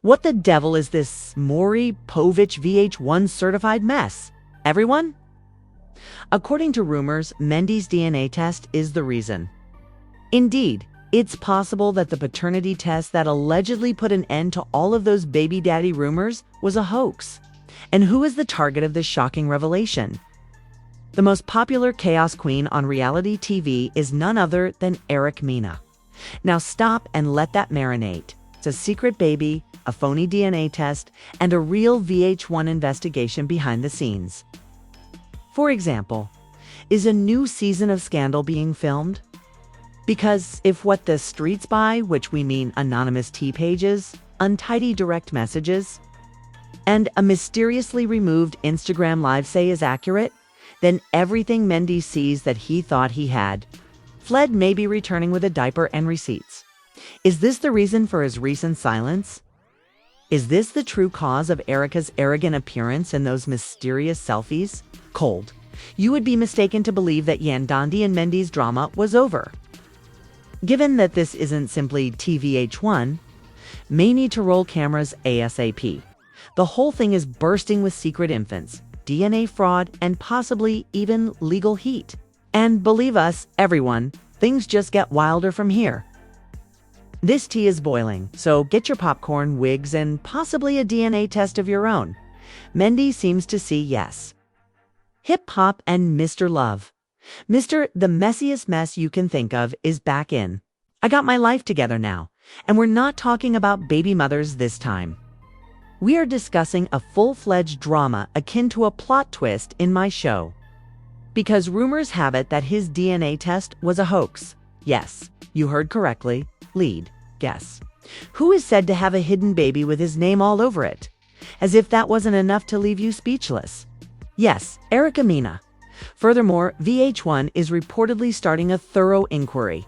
What the devil is this Maury Povich VH1 certified mess? Everyone? According to rumors, Mendeecees' DNA test is the reason. Indeed, it's possible that the paternity test that allegedly put an end to all of those baby daddy rumors was a hoax. And who is the target of this shocking revelation? The most popular chaos queen on reality TV is none other than Mena. Now stop and let that marinate. It's a secret baby, a phony DNA test, and a real VH1 investigation behind the scenes. For example, is a new season of Scandal being filmed? Because if what the streets buy, which we mean anonymous tea pages, untidy direct messages, and a mysteriously removed Instagram live say is accurate, then everything Mendeecees sees that he thought he had fled may be returning with a diaper and receipts. Is this the reason for his recent silence? Is this the true cause of Erica's arrogant appearance in those mysterious selfies? Cold. You would be mistaken to believe that Yandandi and Mendeecees drama was over. Given that this isn't simply TVH1, may need to roll cameras ASAP. The whole thing is bursting with secret infants, DNA fraud, and possibly even legal heat. And believe us, everyone, things just get wilder from here. This tea is boiling, so get your popcorn, wigs, and possibly a DNA test of your own. Mendeecees seems to see yes. Hip Hop and Mr. Love. Mr. The messiest mess you can think of is back in. I got my life together now, and we're not talking about baby mothers this time. We are discussing a full-fledged drama akin to a plot twist in my show. Because rumors have it that his DNA test was a hoax. Yes, you heard correctly. Lead. Guess. Who is said to have a hidden baby with his name all over it? As if that wasn't enough to leave you speechless. Yes, Mena. Furthermore, VH1 is reportedly starting a thorough inquiry.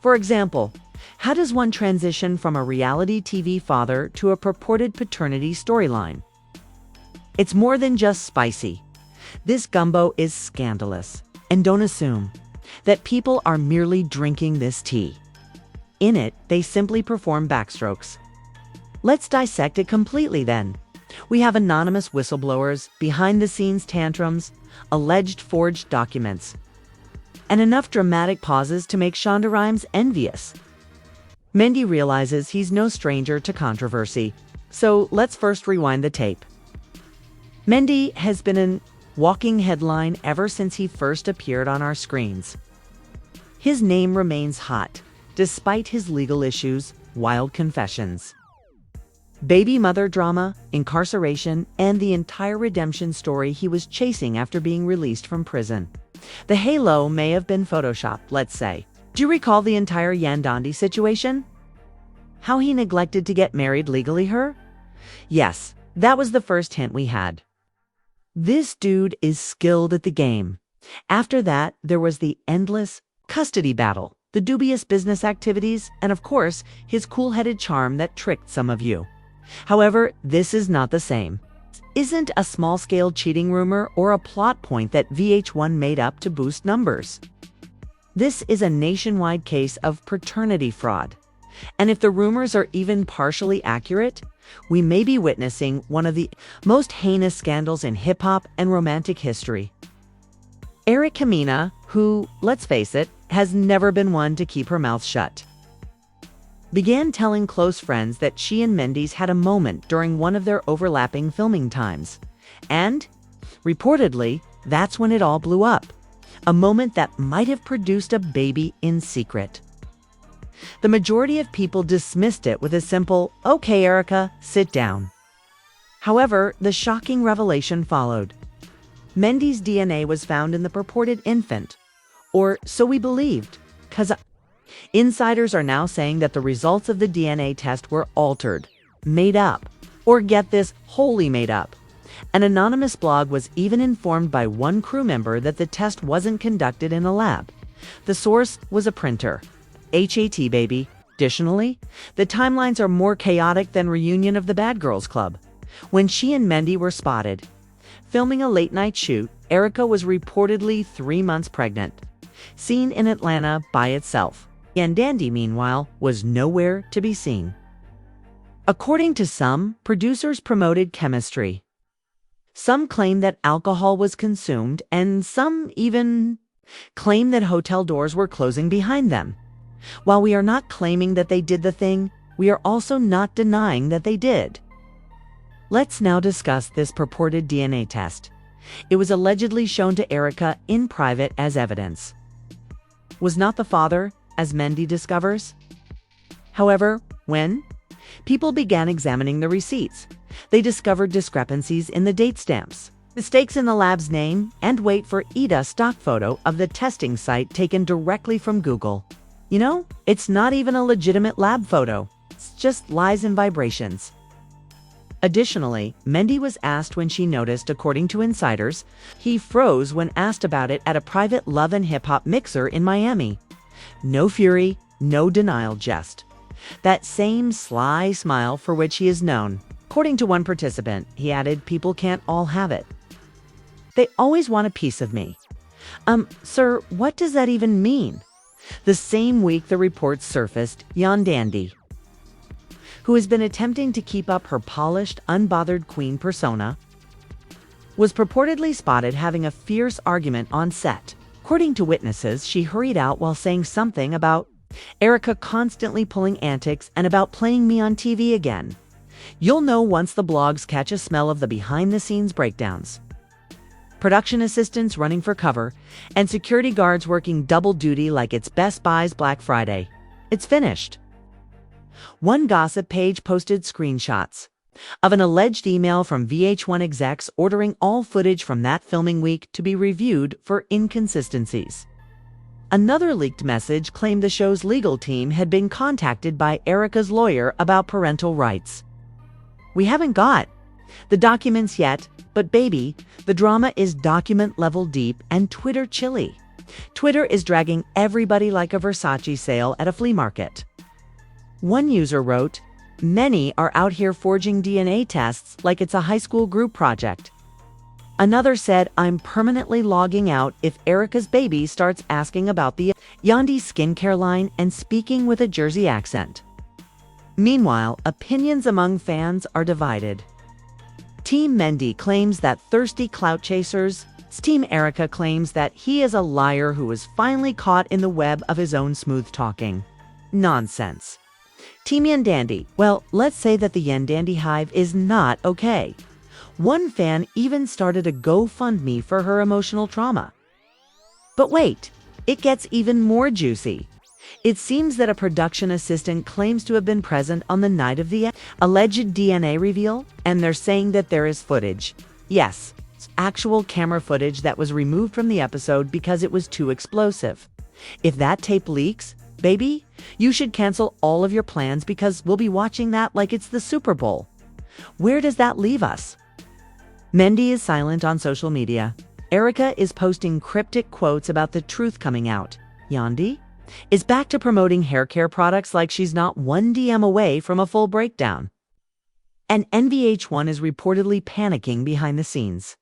For example, how does one transition from a reality TV father to a purported paternity storyline? It's more than just spicy. This gumbo is scandalous. And don't assume that people are merely drinking this tea. In it, they simply perform backstrokes. Let's dissect it completely then. We have anonymous whistleblowers, behind-the-scenes tantrums, alleged forged documents, and enough dramatic pauses to make Shonda Rhimes envious. Mendy realizes he's no stranger to controversy, so let's first rewind the tape. Mendy has been a walking headline ever since he first appeared on our screens. His name remains hot, despite his legal issues, wild confessions, baby mother drama, incarceration, and the entire redemption story he was chasing after being released from prison. The halo may have been photoshopped, let's say. Do you recall the entire Yandandi situation? How he neglected to get married legally her? Yes, that was the first hint we had. This dude is skilled at the game. After that, there was the endless custody battle, the dubious business activities, and of course, his cool-headed charm that tricked some of you. However, this is not the same. Isn't a small-scale cheating rumor or a plot point that VH1 made up to boost numbers. This is a nationwide case of paternity fraud. And if the rumors are even partially accurate, we may be witnessing one of the most heinous scandals in hip-hop and romantic history. Mena, who, let's face it, has never been one to keep her mouth shut, began telling close friends that she and Mendeecees had a moment during one of their overlapping filming times. And, reportedly, that's when it all blew up. A moment that might have produced a baby in secret. The majority of people dismissed it with a simple, "Okay, Erica, sit down." However, the shocking revelation followed. Mendeecees' DNA was found in the purported infant. Or so we believed, because insiders are now saying that the results of the DNA test were altered, made up, or get this, wholly made up. An anonymous blog was even informed by one crew member that the test wasn't conducted in a lab. The source was a printer. HAT baby. Additionally, the timelines are more chaotic than Reunion of the Bad Girls Club. When she and Mendy were spotted filming a late-night shoot, Erica was reportedly 3 months pregnant, seen in Atlanta by itself. And Dandy, meanwhile, was nowhere to be seen. According to some, producers promoted chemistry. Some claim that alcohol was consumed, and some even claim that hotel doors were closing behind them. While we are not claiming that they did the thing, we are also not denying that they did. Let's now discuss this purported DNA test. It was allegedly shown to Erica in private as evidence. Was not the father, as Mendy discovers. However, when people began examining the receipts, they discovered discrepancies in the date stamps, mistakes in the lab's name, and wait for Ida stock photo of the testing site taken directly from Google. You know, it's not even a legitimate lab photo. It's just lies and vibrations. Additionally, Mendy was asked when she noticed, according to insiders, he froze when asked about it at a private love and hip-hop mixer in Miami. No fury, no denial, just that same sly smile for which he is known. According to one participant, he added, "People can't all have it. They always want a piece of me." Sir, what does that even mean? The same week the reports surfaced, Yandandi, who has been attempting to keep up her polished, unbothered queen persona, was purportedly spotted having a fierce argument on set. According to witnesses, she hurried out while saying something about Erica constantly pulling antics and about playing me on TV again. You'll know once the blogs catch a smell of the behind-the-scenes breakdowns. Production assistants running for cover, and security guards working double duty like it's Best Buy's Black Friday. It's finished. One gossip page posted screenshots of an alleged email from VH1 execs ordering all footage from that filming week to be reviewed for inconsistencies. Another leaked message claimed the show's legal team had been contacted by Erica's lawyer about parental rights. We haven't got the documents yet, but baby, the drama is document level deep and Twitter chilly. Twitter is dragging everybody like a Versace sale at a flea market. One user wrote, "Many are out here forging DNA tests like it's a high school group project." Another said, "I'm permanently logging out if Erica's baby starts asking about the Yandi skincare line and speaking with a Jersey accent." Meanwhile, opinions among fans are divided. Team Mendy claims that thirsty clout chasers. Team Erica claims that he is a liar who was finally caught in the web of his own smooth talking. Nonsense. Team Yandandi. Well, let's say that the Yandandi hive is not okay. One fan even started a GoFundMe for her emotional trauma. But wait, it gets even more juicy. It seems that a production assistant claims to have been present on the night of the alleged DNA reveal, and they're saying that there is footage. Yes, actual camera footage that was removed from the episode because it was too explosive. If that tape leaks, baby, you should cancel all of your plans because we'll be watching that like it's the Super Bowl. Where does that leave us? Mendy is silent on social media. Erica is posting cryptic quotes about the truth coming out. Yandi is back to promoting hair care products like she's not one DM away from a full breakdown. And NVH1 is reportedly panicking behind the scenes,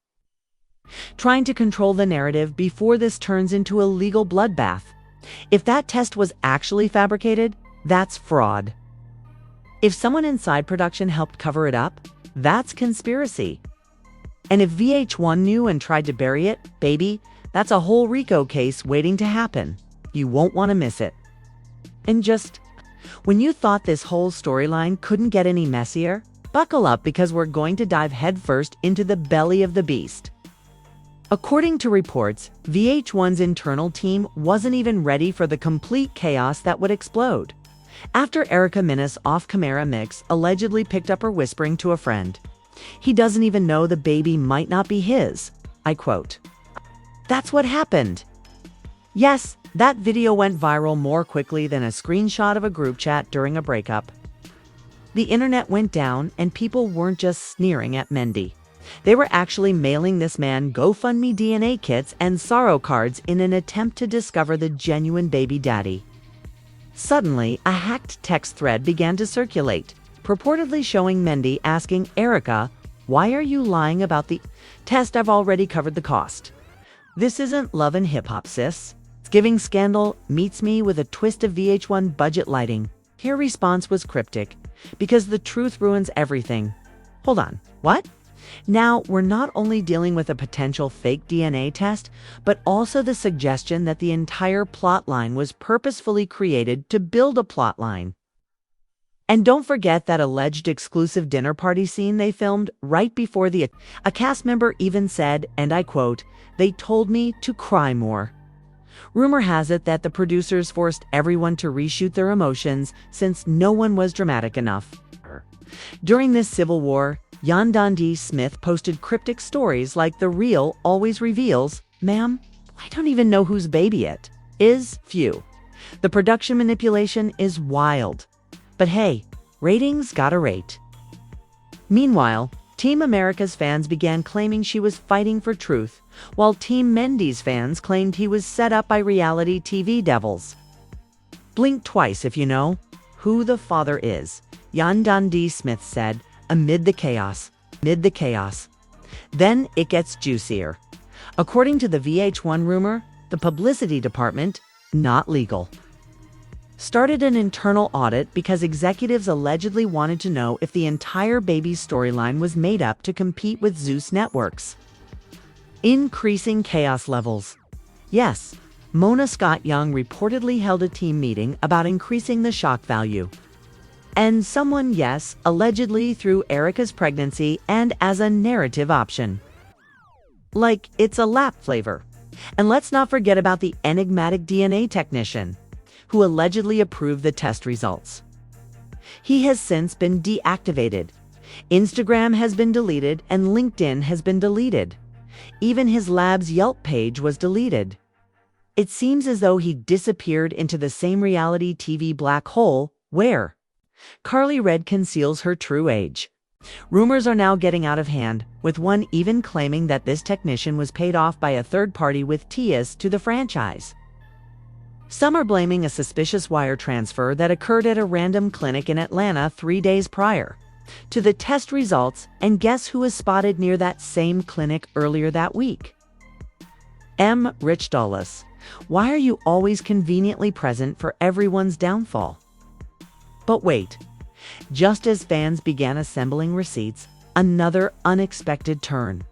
trying to control the narrative before this turns into a legal bloodbath. If that test was actually fabricated, that's fraud. If someone inside production helped cover it up, that's conspiracy. And if VH1 knew and tried to bury it, baby, that's a whole RICO case waiting to happen. You won't want to miss it. And just when you thought this whole storyline couldn't get any messier, buckle up because we're going to dive headfirst into the belly of the beast. According to reports, VH1's internal team wasn't even ready for the complete chaos that would explode after Erica Mena's off-camera mix allegedly picked up her whispering to a friend. He doesn't even know the baby might not be his. I quote, "That's what happened." Yes, that video went viral more quickly than a screenshot of a group chat during a breakup. The internet went down and people weren't just sneering at Mendy. They were actually mailing this man GoFundMe DNA kits and sorrow cards in an attempt to discover the genuine baby daddy. Suddenly, a hacked text thread began to circulate, purportedly showing Mendy asking Erica, "Why are you lying about the test? I've already covered the cost." This isn't love and hip-hop, sis. It's giving Scandal meets me with a twist of VH1 budget lighting. Her response was cryptic. Because the truth ruins everything. Hold on, what? Now, we're not only dealing with a potential fake DNA test, but also the suggestion that the entire plotline was purposefully created to build a plotline. And don't forget that alleged exclusive dinner party scene they filmed right before a cast member even said, and I quote, "They told me to cry more." Rumor has it that the producers forced everyone to reshoot their emotions since no one was dramatic enough. During this civil war, Mendeecees Smith posted cryptic stories like "The real always reveals, ma'am, I don't even know whose baby it is." Phew. The production manipulation is wild. But hey, ratings gotta rate. Meanwhile, Team America's fans began claiming she was fighting for truth, while Team Mendeecees fans claimed he was set up by reality TV devils. Blink twice if you know who the father is, Mendeecees Smith said, amid the chaos. Then it gets juicier. According to the VH1 rumor, the publicity department, not legal, started an internal audit because executives allegedly wanted to know if the entire baby storyline was made up to compete with Zeus Networks. Increasing chaos levels. Yes, Mona Scott Young reportedly held a team meeting about increasing the shock value. And someone, yes, allegedly threw Erica's pregnancy and as a narrative option. Like it's a lap flavor. And let's not forget about the enigmatic DNA technician who allegedly approved the test results. He has since been deactivated. Instagram has been deleted and LinkedIn has been deleted. Even his lab's Yelp page was deleted. It seems as though he disappeared into the same reality TV black hole where Carly Red conceals her true age. Rumors are now getting out of hand, with one even claiming that this technician was paid off by a third party with ties to the franchise. Some are blaming a suspicious wire transfer that occurred at a random clinic in Atlanta 3 days prior to the test results, and guess who was spotted near that same clinic earlier that week? Rich Dulles. Why are you always conveniently present for everyone's downfall? But wait, just as fans began assembling receipts, another unexpected turn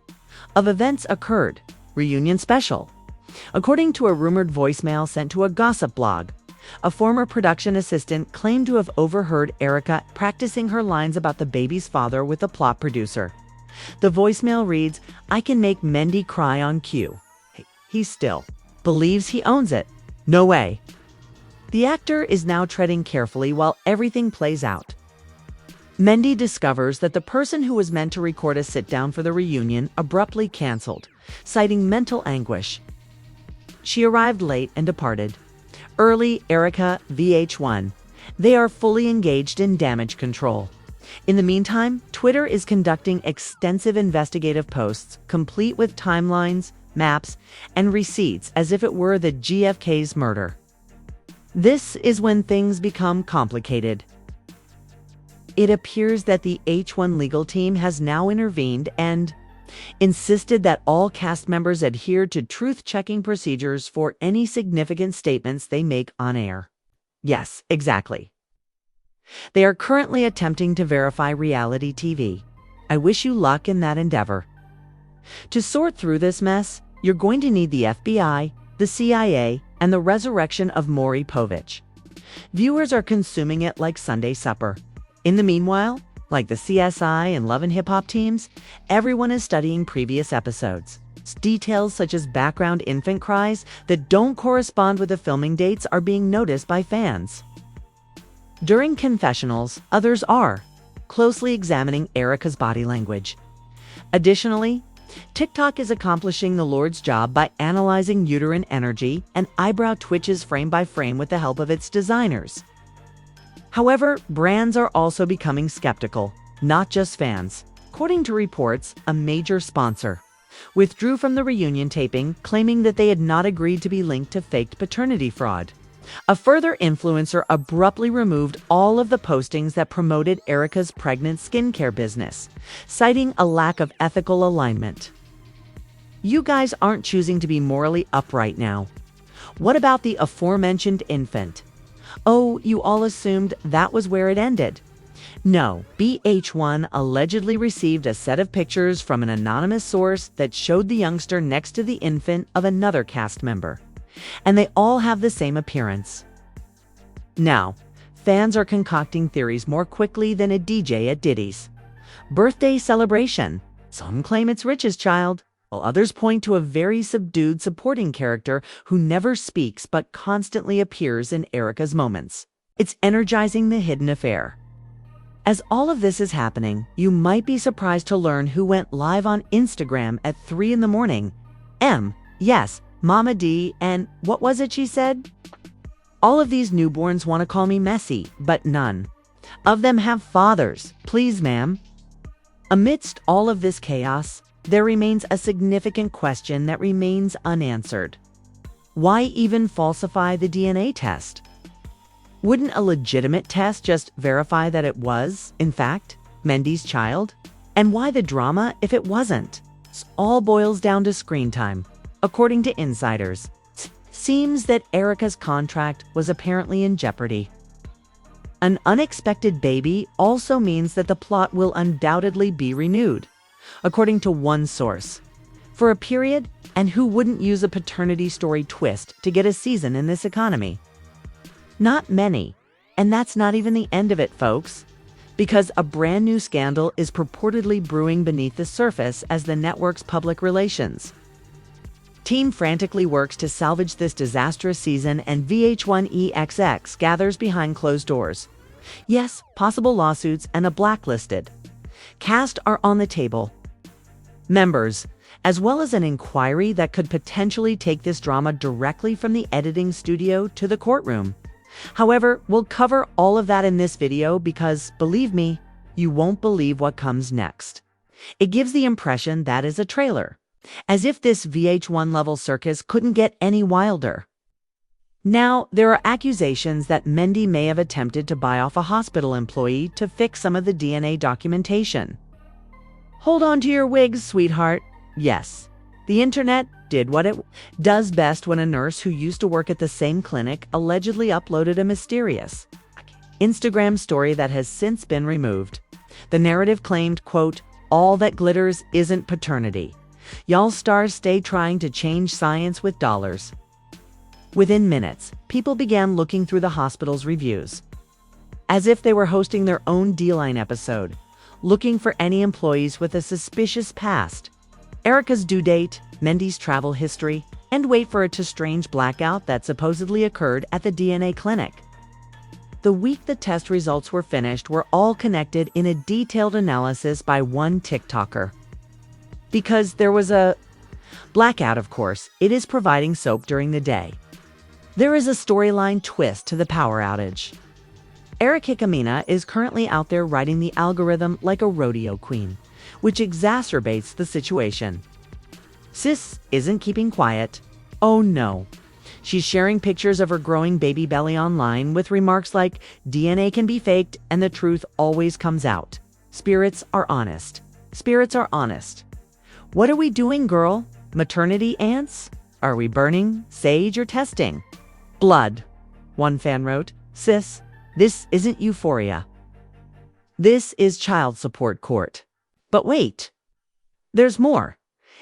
of events occurred. Reunion special. According to a rumored voicemail sent to a gossip blog, a former production assistant claimed to have overheard Erica practicing her lines about the baby's father with a plot producer. The voicemail reads, "I can make Mendy cry on cue." He still believes he owns it. No way. The actor is now treading carefully while everything plays out. Mendy discovers that the person who was meant to record a sit-down for the reunion abruptly canceled, citing mental anguish. She arrived late and departed. Early, Erica, VH1. They are fully engaged in damage control. In the meantime, Twitter is conducting extensive investigative posts, complete with timelines, maps, and receipts as if it were the JFK's murder. This is when things become complicated. It appears that the H1 legal team has now intervened and insisted that all cast members adhere to truth-checking procedures for any significant statements they make on air. Yes, exactly. They are currently attempting to verify reality TV. I wish you luck in that endeavor. To sort through this mess, you're going to need the FBI, the CIA, and the resurrection of Maury Povich. Viewers are consuming it like Sunday supper. In the meanwhile, like the CSI and Love and Hip Hop teams, everyone is studying previous episodes. Details such as background infant cries that don't correspond with the filming dates are being noticed by fans. During confessionals, others are closely examining Erica's body language. Additionally, TikTok is accomplishing the Lord's job by analyzing uterine energy and eyebrow twitches frame by frame with the help of its designers. However, brands are also becoming skeptical, not just fans. According to reports, a major sponsor withdrew from the reunion taping, claiming that they had not agreed to be linked to faked paternity fraud. A further influencer abruptly removed all of the postings that promoted Erica's pregnant skincare business, citing a lack of ethical alignment. You guys aren't choosing to be morally upright now. What about the aforementioned infant? Oh, you all assumed that was where it ended. No, BH1 allegedly received a set of pictures from an anonymous source that showed the youngster next to the infant of another cast member, and they all have the same appearance. Now, fans are concocting theories more quickly than a DJ at Diddy's birthday celebration. Some claim it's Rich's child, while others point to a very subdued supporting character who never speaks but constantly appears in Erica's moments. It's energizing the hidden affair. As all of this is happening, you might be surprised to learn who went live on Instagram at 3 in the morning. Yes, Mama D, and what was it she said? All of these newborns want to call me messy, but none of them have fathers. Please, ma'am. Amidst all of this chaos, there remains a significant question that remains unanswered. Why even falsify the DNA test? Wouldn't a legitimate test just verify that it was, in fact, Mendeecees' child? And why the drama if it wasn't? It all boils down to screen time. According to insiders, it seems that Erica's contract was apparently in jeopardy. An unexpected baby also means that the plot will undoubtedly be renewed, according to one source, for a period, and who wouldn't use a paternity story twist to get a season in this economy? Not many, and that's not even the end of it, folks, because a brand new scandal is purportedly brewing beneath the surface as the network's public relations team frantically works to salvage this disastrous season, and VH1EXX gathers behind closed doors. Yes, possible lawsuits and a blacklisted cast are on the table. Members, as well as an inquiry that could potentially take this drama directly from the editing studio to the courtroom. However, we'll cover all of that in this video because, believe me, you won't believe what comes next. It gives the impression that is a trailer, as if this VH1 level circus couldn't get any wilder. Now, there are accusations that Mendy may have attempted to buy off a hospital employee to fix some of the DNA documentation. Hold on to your wigs, sweetheart. Yes, the internet did what it does best when a nurse who used to work at the same clinic allegedly uploaded a mysterious Instagram story that has since been removed. The narrative claimed, quote, "All that glitters isn't paternity. Y'all stars stay trying to change science with dollars." Within minutes, people began looking through the hospital's reviews, as if they were hosting their own D-Line episode, looking for any employees with a suspicious past, Erica's due date, Mendy's travel history, and wait for it to strange blackout that supposedly occurred at the DNA clinic. The week the test results were finished were all connected in a detailed analysis by one TikToker. Because there was a blackout, of course, it is providing soap during the day. There is a storyline twist to the power outage. Erica Mena is currently out there riding the algorithm like a rodeo queen, which exacerbates the situation. Sis isn't keeping quiet. Oh no. She's sharing pictures of her growing baby belly online with remarks like, "DNA can be faked and the truth always comes out. Spirits are honest. Spirits are honest." What are we doing, girl? Maternity ants? Are we burning, sage, or testing blood? One fan wrote, "Sis, this isn't Euphoria. This is child support court." But wait, there's more.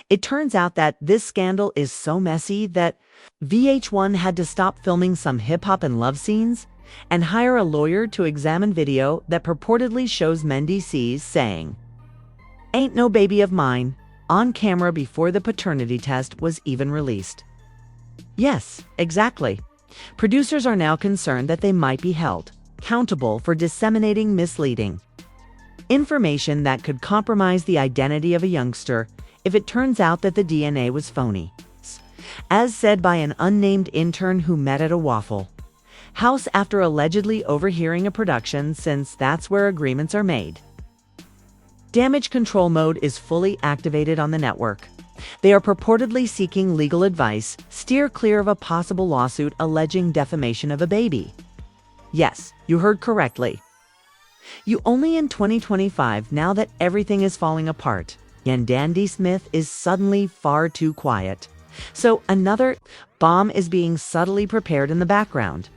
It turns out that this scandal is so messy that VH1 had to stop filming some hip-hop and love scenes and hire a lawyer to examine video that purportedly shows Mendeecees saying, "Ain't no baby of mine," on camera before the paternity test was even released. Yes, exactly. Producers are now concerned that they might be held accountable for disseminating misleading information that could compromise the identity of a youngster if it turns out that the DNA was phony. As said by an unnamed intern who met at a Waffle House after allegedly overhearing a production, since that's where agreements are made. Damage control mode is fully activated on the network. They are purportedly seeking legal advice, steer clear of a possible lawsuit alleging defamation of a baby. Yes, you heard correctly. You only in 2025, now that everything is falling apart, and Dandy Smith is suddenly far too quiet. So another bomb is being subtly prepared in the background.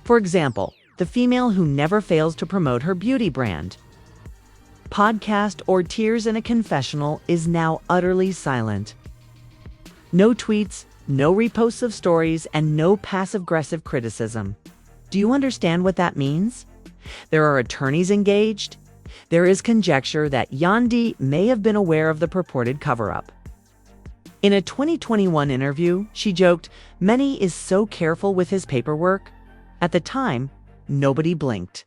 For example, the female who never fails to promote her beauty brand. Podcast or tears in a confessional is now utterly silent. No tweets, no reposts of stories, and no passive-aggressive criticism. Do you understand what that means? There are attorneys engaged. There is conjecture that Yandi may have been aware of the purported cover-up. In a 2021 interview, she joked, "Mena is so careful with his paperwork." At the time, nobody blinked.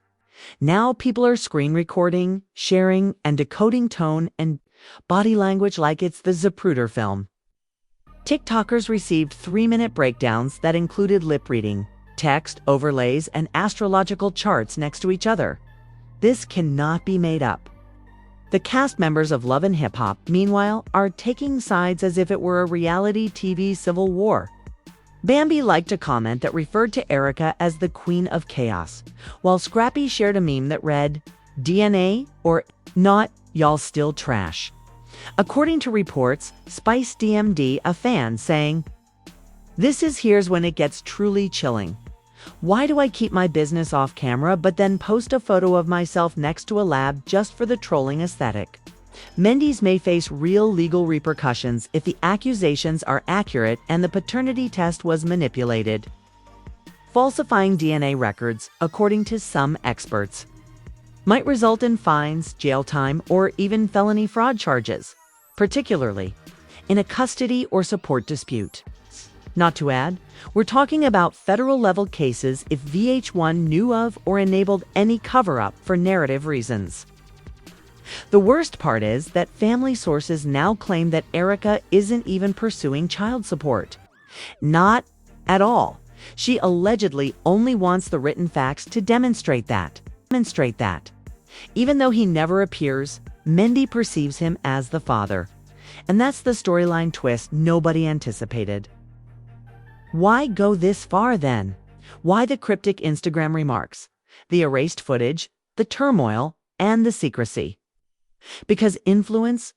Now people are screen recording, sharing, and decoding tone and body language like it's the Zapruder film. TikTokers received 3-minute breakdowns that included lip reading, text, overlays, and astrological charts next to each other. This cannot be made up. The cast members of Love and Hip Hop, meanwhile, are taking sides as if it were a reality TV civil war. Bambi liked a comment that referred to Erica as the Queen of Chaos, while Scrappy shared a meme that read, "DNA or not, y'all still trash." According to reports, Spice DM'd a fan saying, Here's when it gets truly chilling. Why do I keep my business off camera but then post a photo of myself next to a lab just for the trolling aesthetic? Mendeecees may face real legal repercussions if the accusations are accurate and the paternity test was manipulated. Falsifying DNA records, according to some experts, might result in fines, jail time, or even felony fraud charges, particularly in a custody or support dispute. Not to add, we're talking about federal-level cases if VH1 knew of or enabled any cover-up for narrative reasons. The worst part is that family sources now claim that Erica isn't even pursuing child support. Not at all. She allegedly only wants the written facts to demonstrate that. Even though he never appears, Mendy perceives him as the father. And that's the storyline twist nobody anticipated. Why go this far then? Why the cryptic Instagram remarks, the erased footage, the turmoil, and the secrecy? Because influence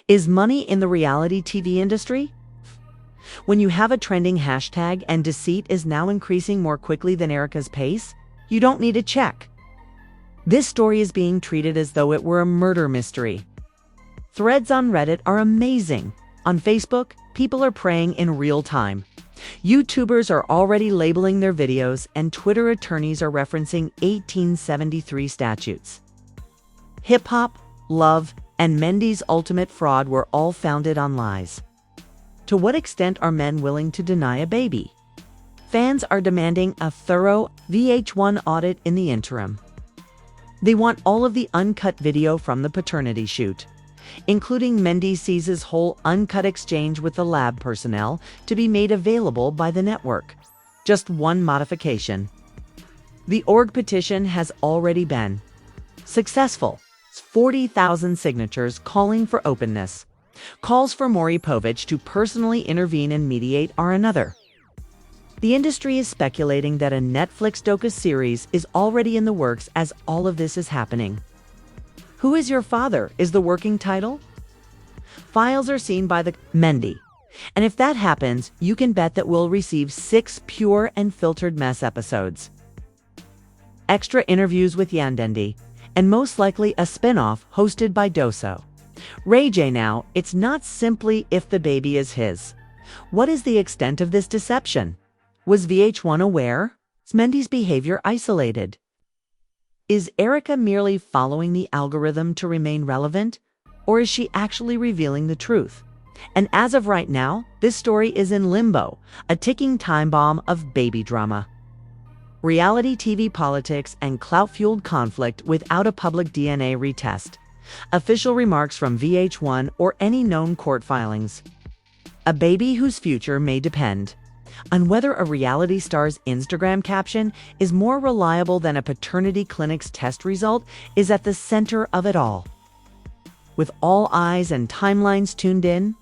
is money in the reality TV industry? When you have a trending hashtag and deceit is now increasing more quickly than Erica's pace, you don't need a check. This story is being treated as though it were a murder mystery. Threads on Reddit are amazing. On Facebook, people are praying in real time. YouTubers are already labeling their videos, and Twitter attorneys are referencing 1873 statutes. Hip-hop, Love, and Mendeecees' ultimate fraud were all founded on lies. To what extent are men willing to deny a baby? Fans are demanding a thorough VH1 audit in the interim. They want all of the uncut video from the paternity shoot, including Mendeecees' whole uncut exchange with the lab personnel, to be made available by the network. Just one modification. The org petition has already been successful. 40,000 signatures calling for openness. Calls for Maury Povich to personally intervene and mediate are another. The industry is speculating that a Netflix docu-series is already in the works as all of this is happening. Who is Your Father is the working title. Files are seen by the Mendy. And if that happens, you can bet that we'll receive 6 pure and filtered mess episodes. Extra interviews with Yandendi, and most likely a spin-off hosted by Doso. Ray J now, it's not simply if the baby is his. What is the extent of this deception? Was VH1 aware? Is Mendeecees' behavior isolated? Is Erica merely following the algorithm to remain relevant? Or is she actually revealing the truth? And as of right now, this story is in limbo, a ticking time bomb of baby drama. Reality TV politics and clout-fueled conflict without a public DNA retest. Official remarks from VH1 or any known court filings. A baby whose future may depend on whether a reality star's Instagram caption is more reliable than a paternity clinic's test result is at the center of it all. With all eyes and timelines tuned in,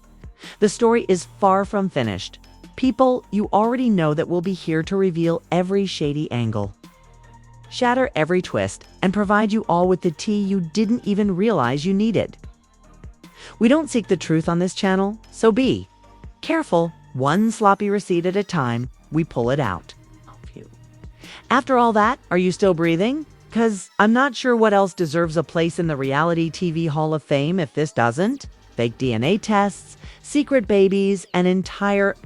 the story is far from finished. People you already know that will be here to reveal every shady angle, shatter every twist, and provide you all with the tea you didn't even realize you needed. We don't seek the truth on this channel, so be careful. One sloppy receipt at a time, we pull it out. After all that, are you still breathing? Because I'm not sure what else deserves a place in the reality TV Hall of Fame if this doesn't. Fake DNA tests, secret babies, an entire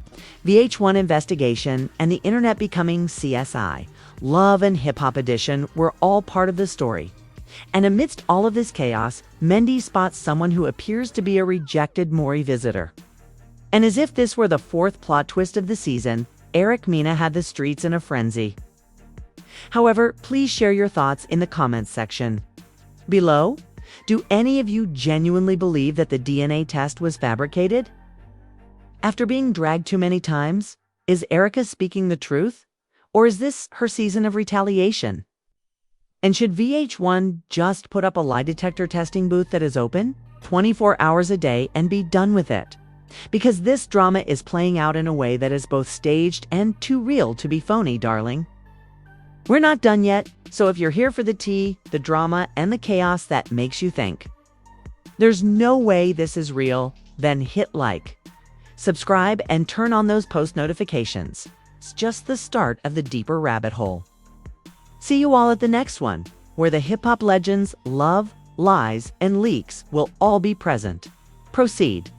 VH1 investigation, and the internet becoming CSI. Love and Hip Hop Edition were all part of the story. And amidst all of this chaos, Mendeecees spots someone who appears to be a rejected Maury visitor. And as if this were the fourth plot twist of the season, Mena had the streets in a frenzy. However, please share your thoughts in the comments section below. Do any of you genuinely believe that the DNA test was fabricated? After being dragged too many times, is Erica speaking the truth? Or is this her season of retaliation? And should VH1 just put up a lie detector testing booth that is open 24 hours a day and be done with it? Because this drama is playing out in a way that is both staged and too real to be phony, darling. We're not done yet, so if you're here for the tea, the drama, and the chaos that makes you think there's no way this is real, then hit like, subscribe, and turn on those post notifications. It's just the start of the deeper rabbit hole. See you all at the next one, where the hip-hop legends, love, lies, and leaks will all be present. Proceed.